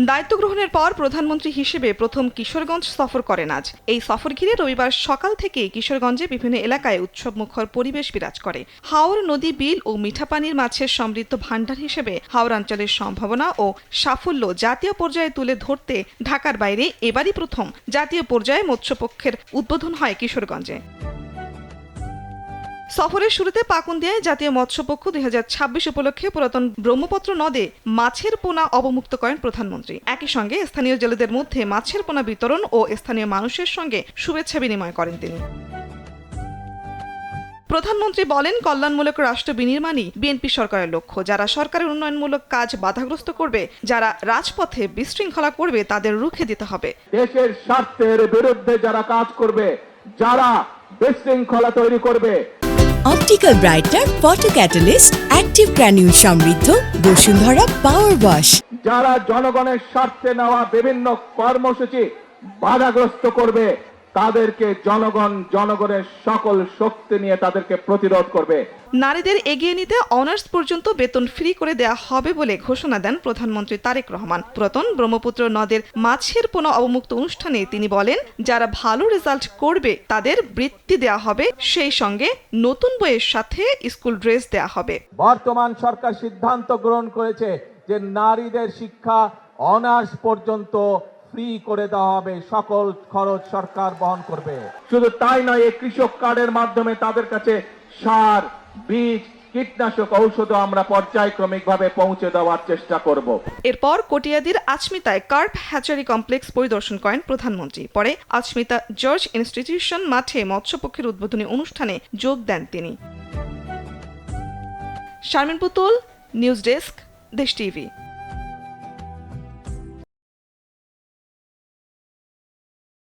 দায়িত্ব গ্রহণের পর প্রধানমন্ত্রী হিসেবে প্রথম কিশোরগঞ্জ সফর করেন আজ। এই সফর ঘিরে রবিবার সকাল থেকেই কিশোরগঞ্জে বিভিন্ন এলাকায় উৎসবমুখর পরিবেশ বিরাজ করে। হাওর নদী, বিল ও মিঠা পানির মাছের সমৃদ্ধ ভাণ্ডার হিসেবে হাওর অঞ্চলের সম্ভাবনা ও সাফল্য জাতীয় পর্যায়ে তুলে ধরতে ঢাকার বাইরে এবারই প্রথম জাতীয় পর্যায়ে মৎস্যপক্ষের উদ্বোধন হয় কিশোরগঞ্জে। সফরের শুরুতে পাকুন্দিয়ায় জাতীয় মৎস্যপক্ষ 2026 উপলক্ষে পুরাতন ব্রহ্মপুত্র নদে মাছের পোনা অবমুক্ত করেন প্রধানমন্ত্রী। একই সঙ্গে স্থানীয় জেলেদের মধ্যে মাছের পোনা বিতরণ ও স্থানীয় মানুষের সঙ্গে শুভেচ্ছা বিনিময় করেন তিনি। প্রধানমন্ত্রী বলেন, কল্যাণমূলক রাষ্ট্র বিনির্মাণই বিএনপি সরকারের লক্ষ্য। যারা সরকারের উন্নয়নমূলক কাজ বাধাগ্রস্ত করবে, যারা রাজপথে বিশৃঙ্খলা করবে, তাদের রুখে দিতে হবে। দেশের স্বার্থের বিরুদ্ধে যারা কাজ করবে, যারা বিশৃঙ্খলা তৈরি করবে, optical brighter, photo catalyst, active granule সমৃদ্ধ বসুন্ধরা পাওয়ার ওয়াশ, যারা জনগণের স্বার্থে নেওয়া বিভিন্ন কর্মসূচি বাধাগ্রস্ত করবে, তাদেরকে জনগণের সকল শক্তি নিয়ে তাদেরকে প্রতিরোধ করবে। নারীদের এগিয়ে নিতে অনার্স পর্যন্ত বেতন ফ্রি করে দেয়া হবে বলে ঘোষণা দেন প্রধানমন্ত্রী তারেক রহমান। পুরাতন ব্রহ্মপুত্র নদের মাছের পোনা অবমুক্ত অনুষ্ঠানে তিনি বলেন, যারা ভালো রেজাল্ট করবে তাদের বৃত্তি দেয়া হবে, সেই সঙ্গে নতুন বইয়ের সাথে স্কুল ড্রেস দেয়া হবে। বর্তমান সরকার সিদ্ধান্ত গ্রহণ করেছে যে নারীদের শিক্ষা অনার্স পর্যন্ত ফ্রি করে দেওয়া হবে, সকল খরচ সরকার বহন করবে। শুধু তাই নয়, এই কৃষক কার্ডের মাধ্যমে তাদের কাছে সার, বীজ, কীটনাশক ঔষধ আমরা পর্যায়ক্রমিকভাবে পৌঁছে দেওয়ার চেষ্টা করব। এরপর কটিয়াদীর আচমিতায় কার্প হ্যাচারি কমপ্লেক্স পরিদর্শন করেন প্রধানমন্ত্রী। পরে আচমিতা জর্জ ইনস্টিটিউশন মাঠে মৎস্যপক্ষের উদ্বোধনী অনুষ্ঠানে যোগ দেন তিনি। শারমিন পুতুল, নিউজ ডেস্ক, দেশ টিভি।